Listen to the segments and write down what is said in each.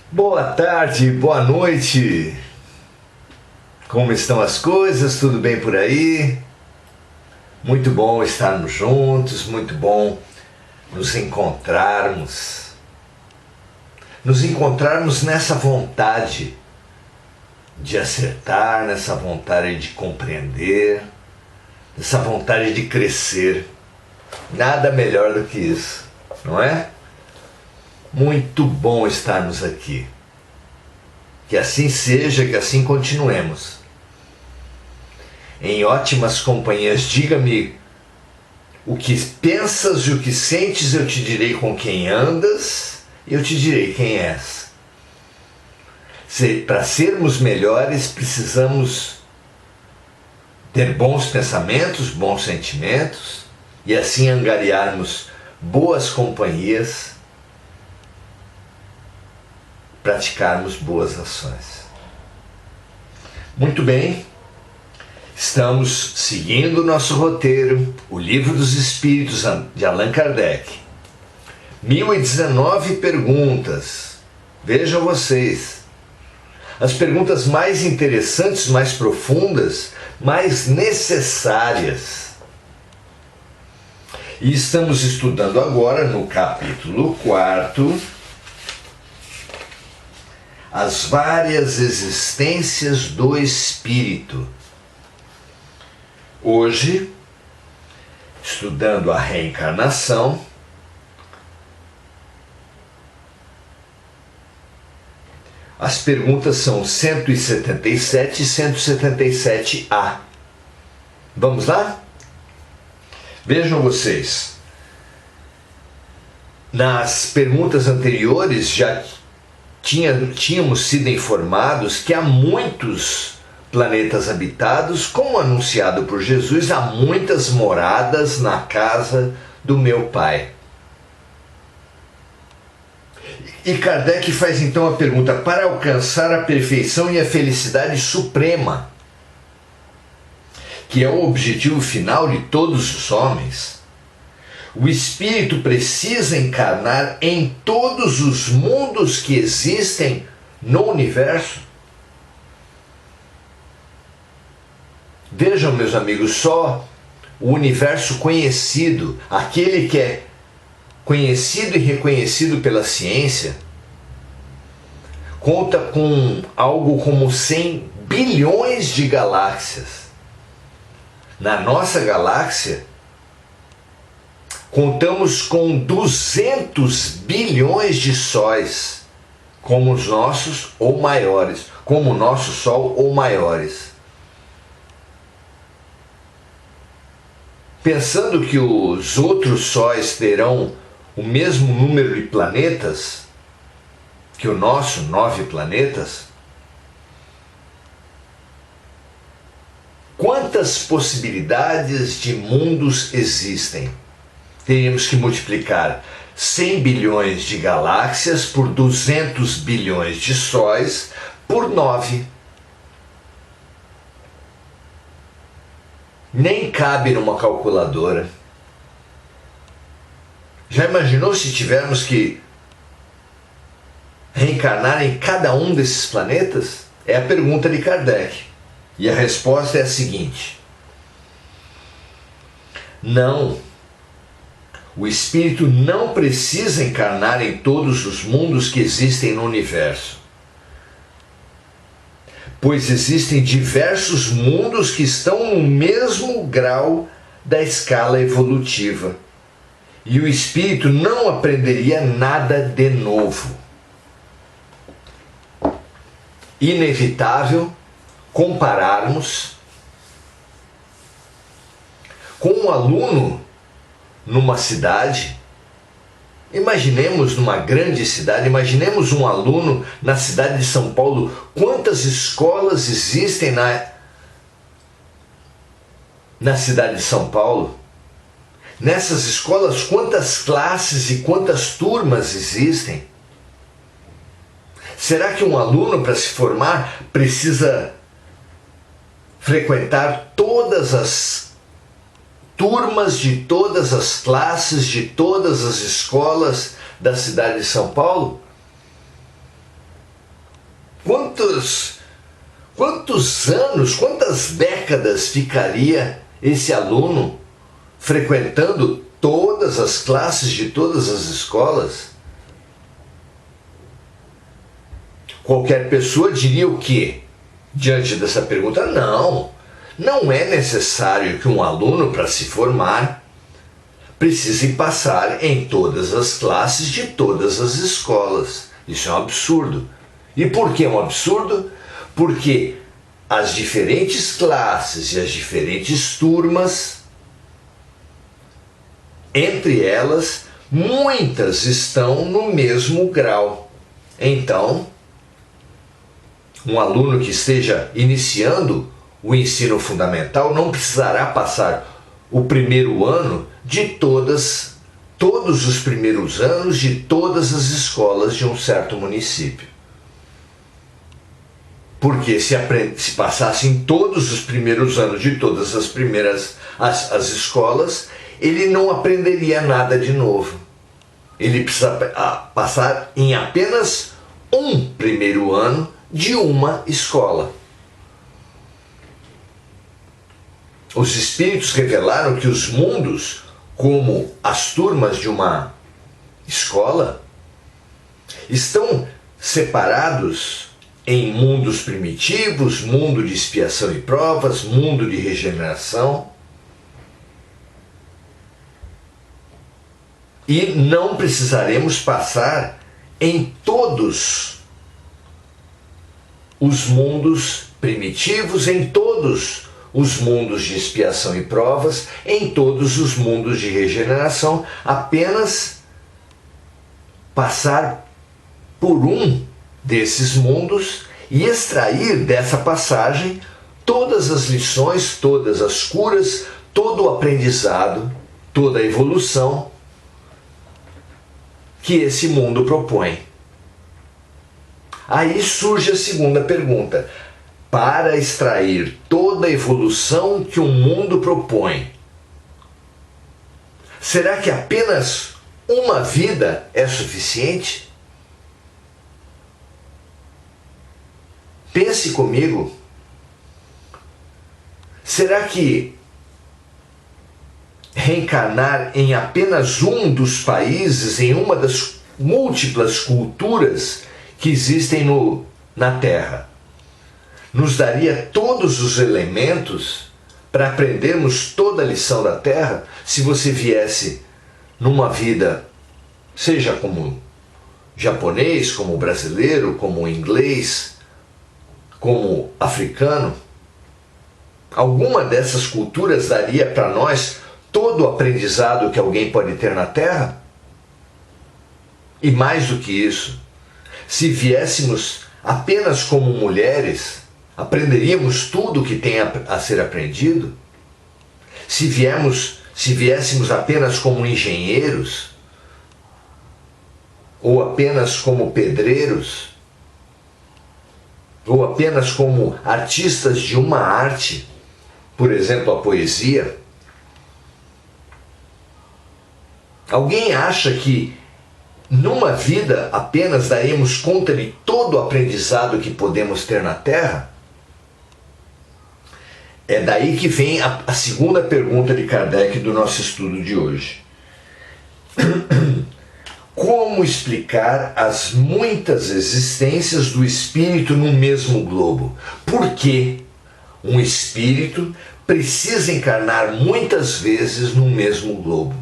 Boa tarde, boa noite. Como estão as coisas? Tudo bem por aí? Muito bom estarmos juntos, muito bom nos encontrarmos. Nos encontrarmos nessa vontade de acertar, nessa vontade de compreender, nessa vontade de crescer. Nada melhor do que isso, não é? Muito bom estarmos aqui. Que assim seja, que assim continuemos. Em ótimas companhias, diga-me o que pensas e o que sentes, eu te direi com quem andas, e eu te direi quem és. Para sermos melhores, precisamos ter bons pensamentos, bons sentimentos, e assim angariarmos boas companhias, praticarmos boas ações. Muito bem, estamos seguindo o nosso roteiro, o Livro dos Espíritos de Allan Kardec. 1019 perguntas. Vejam vocês, as perguntas mais interessantes, mais profundas, mais necessárias. E estamos estudando agora no capítulo 4, as várias existências do Espírito. Hoje, estudando a reencarnação, as perguntas são 177 e 177A. Vamos lá? Vejam vocês. Nas perguntas anteriores já tínhamos sido informados que há muitos planetas habitados, como anunciado por Jesus, há muitas moradas na casa do meu Pai. E Kardec faz então a pergunta: para alcançar a perfeição e a felicidade suprema, que é o objetivo final de todos os homens, o espírito precisa encarnar em todos os mundos que existem no universo? Vejam, meus amigos, só o universo conhecido, aquele que é conhecido e reconhecido pela ciência, conta com algo como 100 bilhões de galáxias. Na nossa galáxia, contamos com 200 bilhões de sóis, como os nossos ou maiores, como o nosso Sol ou maiores. Pensando que os outros sóis terão o mesmo número de planetas que o nosso, 9 planetas, quantas possibilidades de mundos existem? Teríamos que multiplicar 100 bilhões de galáxias por 200 bilhões de sóis por 9. Nem cabe numa calculadora. Já imaginou se tivermos que reencarnar em cada um desses planetas? É a pergunta de Kardec. E a resposta é a seguinte: não. O espírito não precisa encarnar em todos os mundos que existem no universo, pois existem diversos mundos que estão no mesmo grau da escala evolutiva, e o espírito não aprenderia nada de novo. Inevitável compararmos com um aluno numa cidade. Imaginemos numa grande cidade, imaginemos um aluno na cidade de São Paulo. Quantas escolas existem na cidade de São Paulo? Nessas escolas, quantas classes e quantas turmas existem? Será que um aluno, para se formar, precisa frequentar todas as turmas de todas as classes, de todas as escolas da cidade de São Paulo? Quantos anos, quantas décadas ficaria esse aluno frequentando todas as classes de todas as escolas? Qualquer pessoa diria o quê? Diante dessa pergunta, não é necessário que um aluno, para se formar, precise passar em todas as classes de todas as escolas. Isso é um absurdo. E por que é um absurdo? Porque as diferentes classes e as diferentes turmas, entre elas, muitas estão no mesmo grau. Então, um aluno que esteja iniciando o ensino fundamental não precisará passar o primeiro ano de todos os primeiros anos de todas as escolas de um certo município. Porque se passasse em todos os primeiros anos de todas as escolas, ele não aprenderia nada de novo. Ele precisa passar em apenas um primeiro ano de uma escola. Os espíritos revelaram que os mundos, como as turmas de uma escola, estão separados em mundos primitivos, mundo de expiação e provas, mundo de regeneração. E não precisaremos passar em todos os mundos primitivos, em todos os mundos de expiação e provas, em todos os mundos de regeneração, apenas passar por um desses mundos e extrair dessa passagem todas as lições, todas as curas, todo o aprendizado, toda a evolução que esse mundo propõe. Aí surge a segunda pergunta. Para extrair toda a evolução que o mundo propõe, será que apenas uma vida é suficiente? Pense comigo. Será que reencarnar em apenas um dos países, em uma das múltiplas culturas que existem na Terra, nos daria todos os elementos para aprendermos toda a lição da Terra? Se você viesse numa vida, seja como japonês, como brasileiro, como inglês, como africano, alguma dessas culturas daria para nós todo o aprendizado que alguém pode ter na Terra? E mais do que isso, se viéssemos apenas como mulheres, aprenderíamos tudo o que tem a ser aprendido? Se viéssemos apenas como engenheiros, ou apenas como pedreiros, ou apenas como artistas de uma arte, por exemplo, a poesia, alguém acha que numa vida apenas daremos conta de todo o aprendizado que podemos ter na Terra? É daí que vem a segunda pergunta de Kardec do nosso estudo de hoje. Como explicar as muitas existências do espírito no mesmo globo? Por que um espírito precisa encarnar muitas vezes no mesmo globo?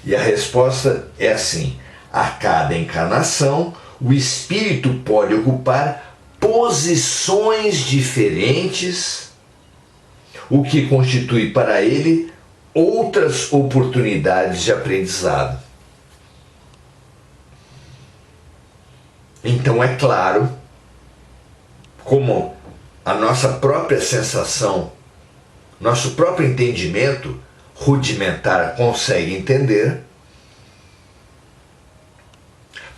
E a resposta é assim: a cada encarnação, o espírito pode ocupar posições diferentes, o que constitui para ele outras oportunidades de aprendizado. Então é claro, como a nossa própria sensação, nosso próprio entendimento rudimentar consegue entender,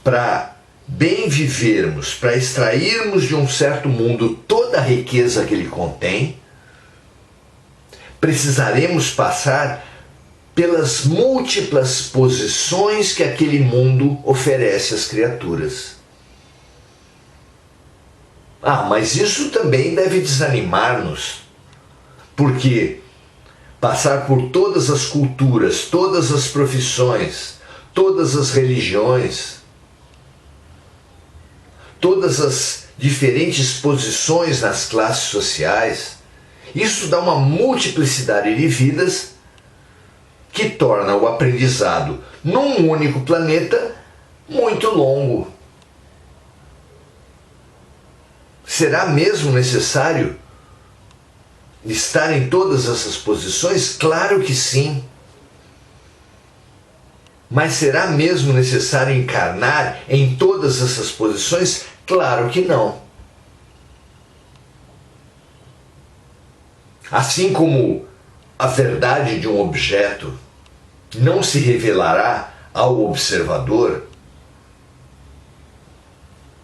para bem vivermos, para extrairmos de um certo mundo toda a riqueza que ele contém, precisaremos passar pelas múltiplas posições que aquele mundo oferece às criaturas. Mas isso também deve desanimar-nos, porque passar por todas as culturas, todas as profissões, todas as religiões, todas as diferentes posições nas classes sociais, isso dá uma multiplicidade de vidas que torna o aprendizado num único planeta muito longo. Será mesmo necessário estar em todas essas posições? Claro que sim. Mas será mesmo necessário encarnar em todas essas posições? Claro que não. Assim como a verdade de um objeto não se revelará ao observador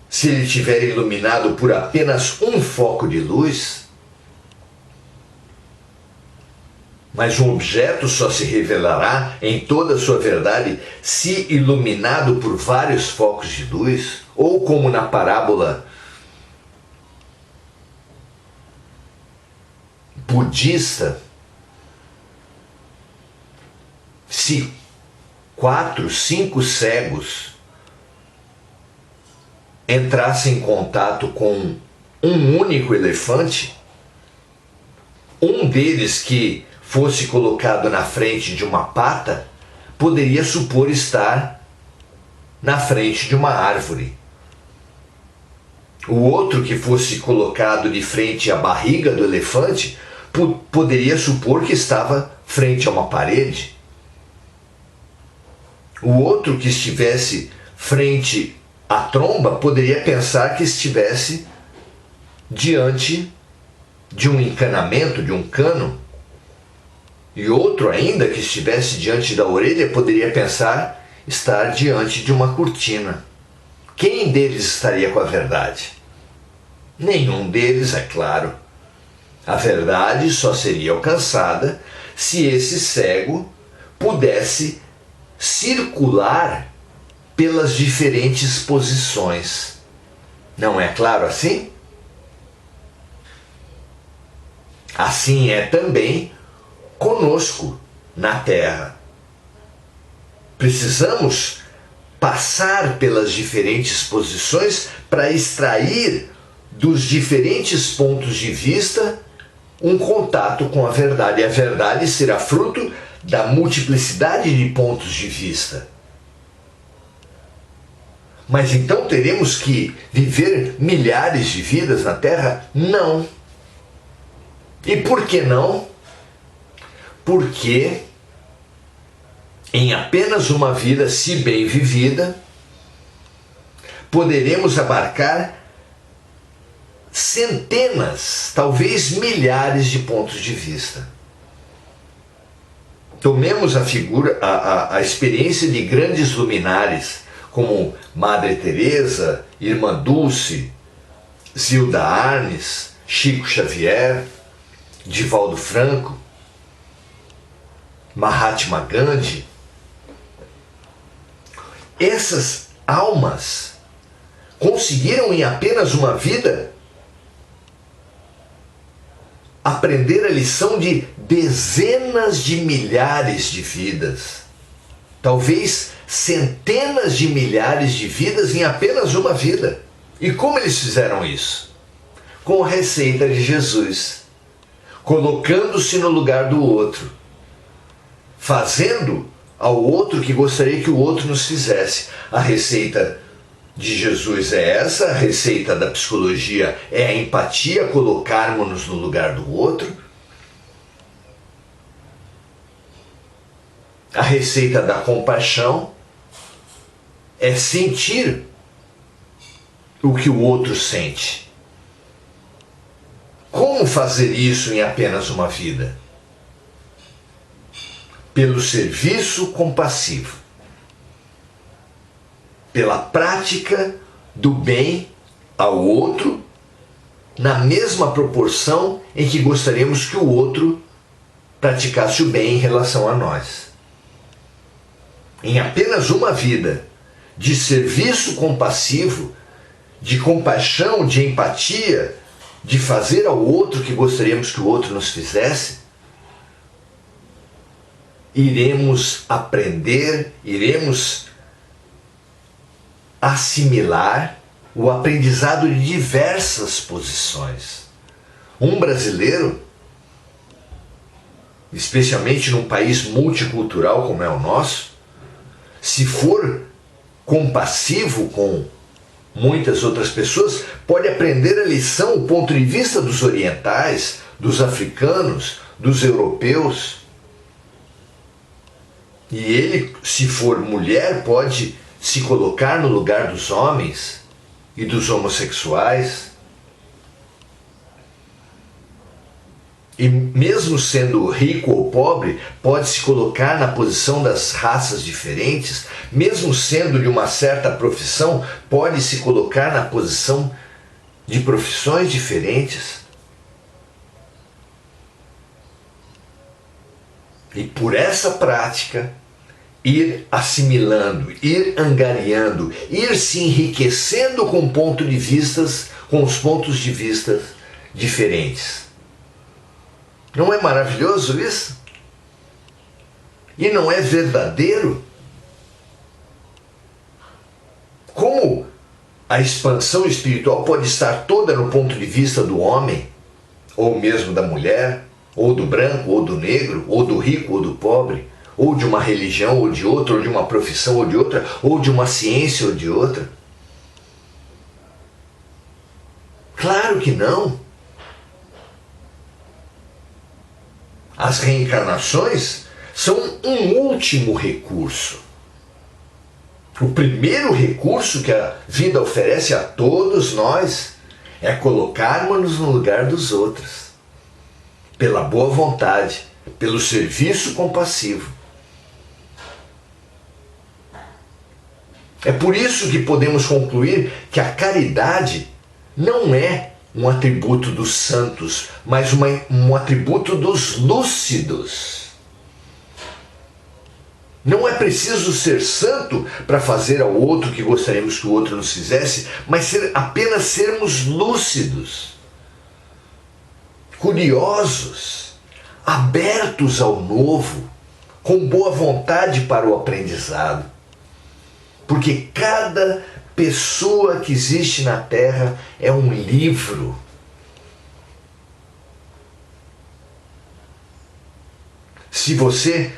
se ele estiver iluminado por apenas um foco de luz, mas um objeto só se revelará em toda a sua verdade se iluminado por vários focos de luz, ou como na parábola budista, se 4, 5 cegos entrassem em contato com um único elefante, um deles que fosse colocado na frente de uma pata poderia supor estar na frente de uma árvore. O outro que fosse colocado de frente à barriga do elefante poderia supor que estava frente a uma parede. O outro que estivesse frente à tromba poderia pensar que estivesse diante de um encanamento, de um cano. E outro ainda que estivesse diante da orelha poderia pensar estar diante de uma cortina. Quem deles estaria com a verdade? Nenhum deles, é claro. A verdade só seria alcançada se esse cego pudesse circular pelas diferentes posições. Não é claro assim? Assim é também conosco na Terra. Precisamos passar pelas diferentes posições para extrair dos diferentes pontos de vista um contato com a verdade. E a verdade será fruto da multiplicidade de pontos de vista. Mas então teremos que viver milhares de vidas na Terra? Não. E por que não? Porque em apenas uma vida, se bem vivida, poderemos abarcar centenas, talvez milhares de pontos de vista. Tomemos a experiência de grandes luminares, como Madre Teresa, Irmã Dulce, Zilda Arnes, Chico Xavier, Divaldo Franco, Mahatma Gandhi. Essas almas conseguiram em apenas uma vida aprender a lição de dezenas de milhares de vidas, talvez centenas de milhares de vidas em apenas uma vida. E como eles fizeram isso? Com a receita de Jesus, colocando-se no lugar do outro, fazendo ao outro que gostaria que o outro nos fizesse. A receita de Jesus é essa, a receita da psicologia é a empatia, colocarmos-nos no lugar do outro. A receita da compaixão é sentir o que o outro sente. Como fazer isso em apenas uma vida? Pelo serviço compassivo, pela prática do bem ao outro, na mesma proporção em que gostaríamos que o outro praticasse o bem em relação a nós. em apenas uma vida, de serviço compassivo, de compaixão, de empatia, de fazer ao outro o que gostaríamos que o outro nos fizesse, iremos aprender, iremos assimilar o aprendizado de diversas posições. Um brasileiro, especialmente num país multicultural como é o nosso, se for compassivo com muitas outras pessoas, pode aprender a lição, o ponto de vista dos orientais, dos africanos, dos europeus. E ele, se for mulher, pode se colocar no lugar dos homens e dos homossexuais. E mesmo sendo rico ou pobre, pode se colocar na posição das raças diferentes. Mesmo sendo de uma certa profissão, pode se colocar na posição de profissões diferentes. E por essa prática, ir assimilando, ir angariando, ir se enriquecendo com os pontos de vista diferentes. Não é maravilhoso isso? E não é verdadeiro? Como a expansão espiritual pode estar toda no ponto de vista do homem, ou mesmo da mulher, ou do branco, ou do negro, ou do rico, ou do pobre, ou de uma religião, ou de outra, ou de uma profissão, ou de outra, ou de uma ciência, ou de outra? Claro que não. As reencarnações são um último recurso. O primeiro recurso que a vida oferece a todos nós é colocarmos-nos no lugar dos outros, pela boa vontade, pelo serviço compassivo. É por isso que podemos concluir que a caridade não é um atributo dos santos, mas um atributo dos lúcidos. Não é preciso ser santo para fazer ao outro o que gostaríamos que o outro nos fizesse, mas apenas sermos lúcidos, curiosos, abertos ao novo, com boa vontade para o aprendizado. Porque cada pessoa que existe na Terra é um livro. Se você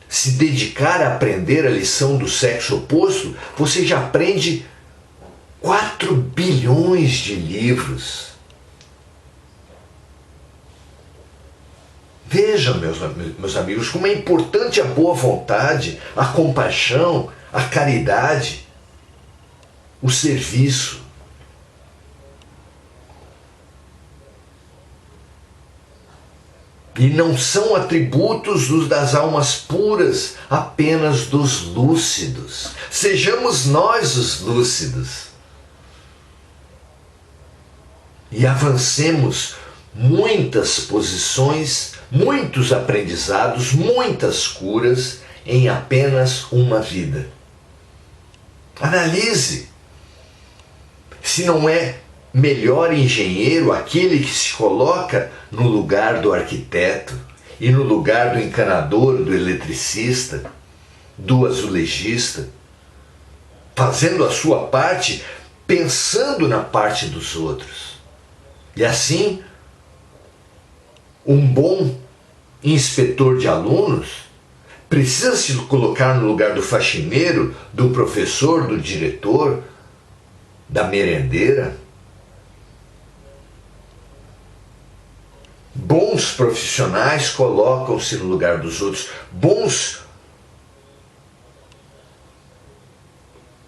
se dedicar a aprender a lição do sexo oposto, você já aprende 4 bilhões de livros. Vejam, meus amigos, como é importante a boa vontade, a compaixão, a caridade, o serviço. E não são atributos das almas puras, apenas dos lúcidos. Sejamos nós os lúcidos. E avancemos muitas posições, muitos aprendizados, muitas curas em apenas uma vida. Analise se não é melhor engenheiro aquele que se coloca no lugar do arquiteto e no lugar do encanador, do eletricista, do azulejista, fazendo a sua parte, pensando na parte dos outros. E assim, um bom inspetor de alunos precisa se colocar no lugar do faxineiro, do professor, do diretor, da merendeira. Bons profissionais colocam-se no lugar dos outros. Bons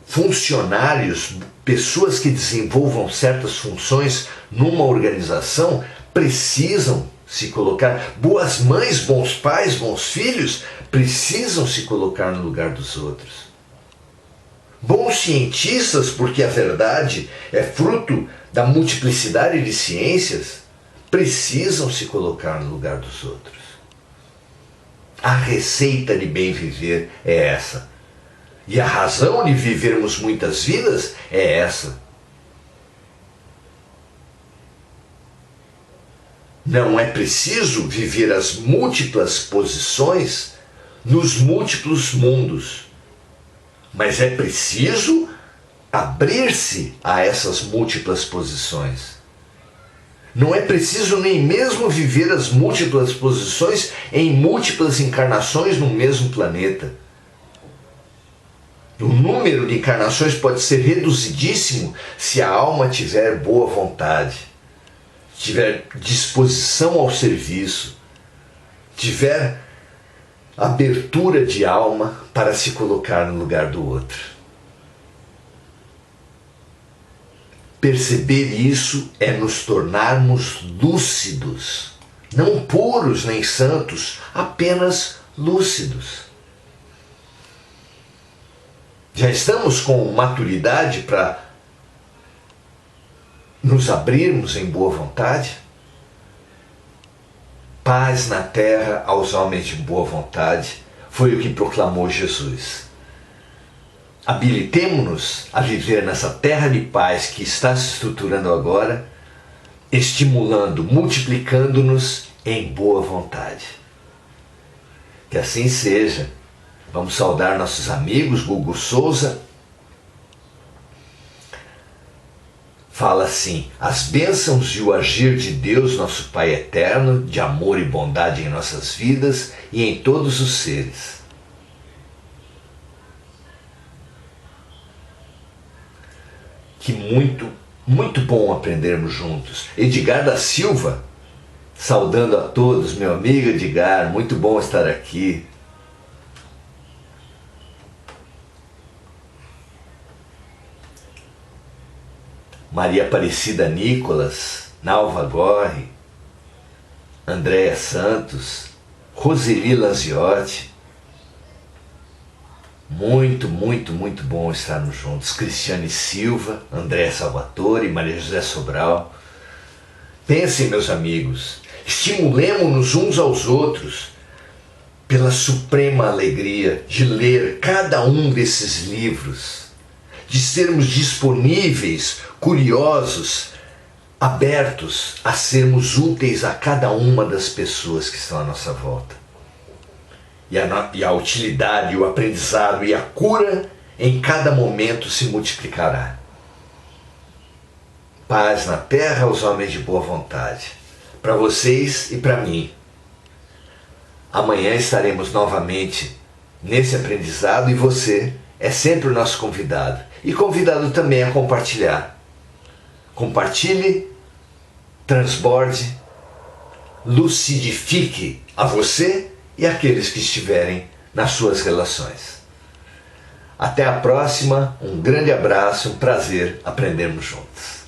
funcionários, pessoas que desenvolvam certas funções numa organização, precisam se colocar. Boas mães, bons pais, bons filhos precisam se colocar no lugar dos outros. Bons cientistas, porque a verdade é fruto da multiplicidade de ciências, precisam se colocar no lugar dos outros. A receita de bem viver é essa. E a razão de vivermos muitas vidas é essa. Não é preciso viver as múltiplas posições nos múltiplos mundos, mas é preciso abrir-se a essas múltiplas posições. Não é preciso nem mesmo viver as múltiplas posições em múltiplas encarnações no mesmo planeta. O número de encarnações pode ser reduzidíssimo se a alma tiver boa vontade, tiver disposição ao serviço, tiver abertura de alma para se colocar no lugar do outro. Perceber isso é nos tornarmos lúcidos, não puros nem santos, apenas lúcidos. Já estamos com maturidade para nos abrirmos em boa vontade? Paz na terra aos homens de boa vontade, foi o que proclamou Jesus. Habilitemo-nos a viver nessa terra de paz que está se estruturando agora, estimulando, multiplicando-nos em boa vontade. Que assim seja. Vamos saudar nossos amigos. Gugu Souza fala assim: as bênçãos e o agir de Deus, nosso Pai eterno, de amor e bondade em nossas vidas e em todos os seres. Que muito bom aprendermos juntos. Edgar da Silva, saudando a todos, meu amigo Edgar, muito bom estar aqui. Maria Aparecida Nicolas, Nalva Gorri, Andréa Santos, Roseli Lanziotti. Muito bom estarmos juntos. Cristiane Silva, André Salvatore, Maria José Sobral. Pensem, meus amigos, estimulemo-nos uns aos outros pela suprema alegria de ler cada um desses livros, de sermos disponíveis, curiosos, abertos a sermos úteis a cada uma das pessoas que estão à nossa volta. E a utilidade, o aprendizado e a cura em cada momento se multiplicará. Paz na terra aos homens de boa vontade, para vocês e para mim. Amanhã estaremos novamente nesse aprendizado e você é sempre o nosso convidado. E convidado também a compartilhar. Compartilhe, transborde, lucidifique a você e aqueles que estiverem nas suas relações. Até a próxima, um grande abraço, um prazer aprendermos juntos.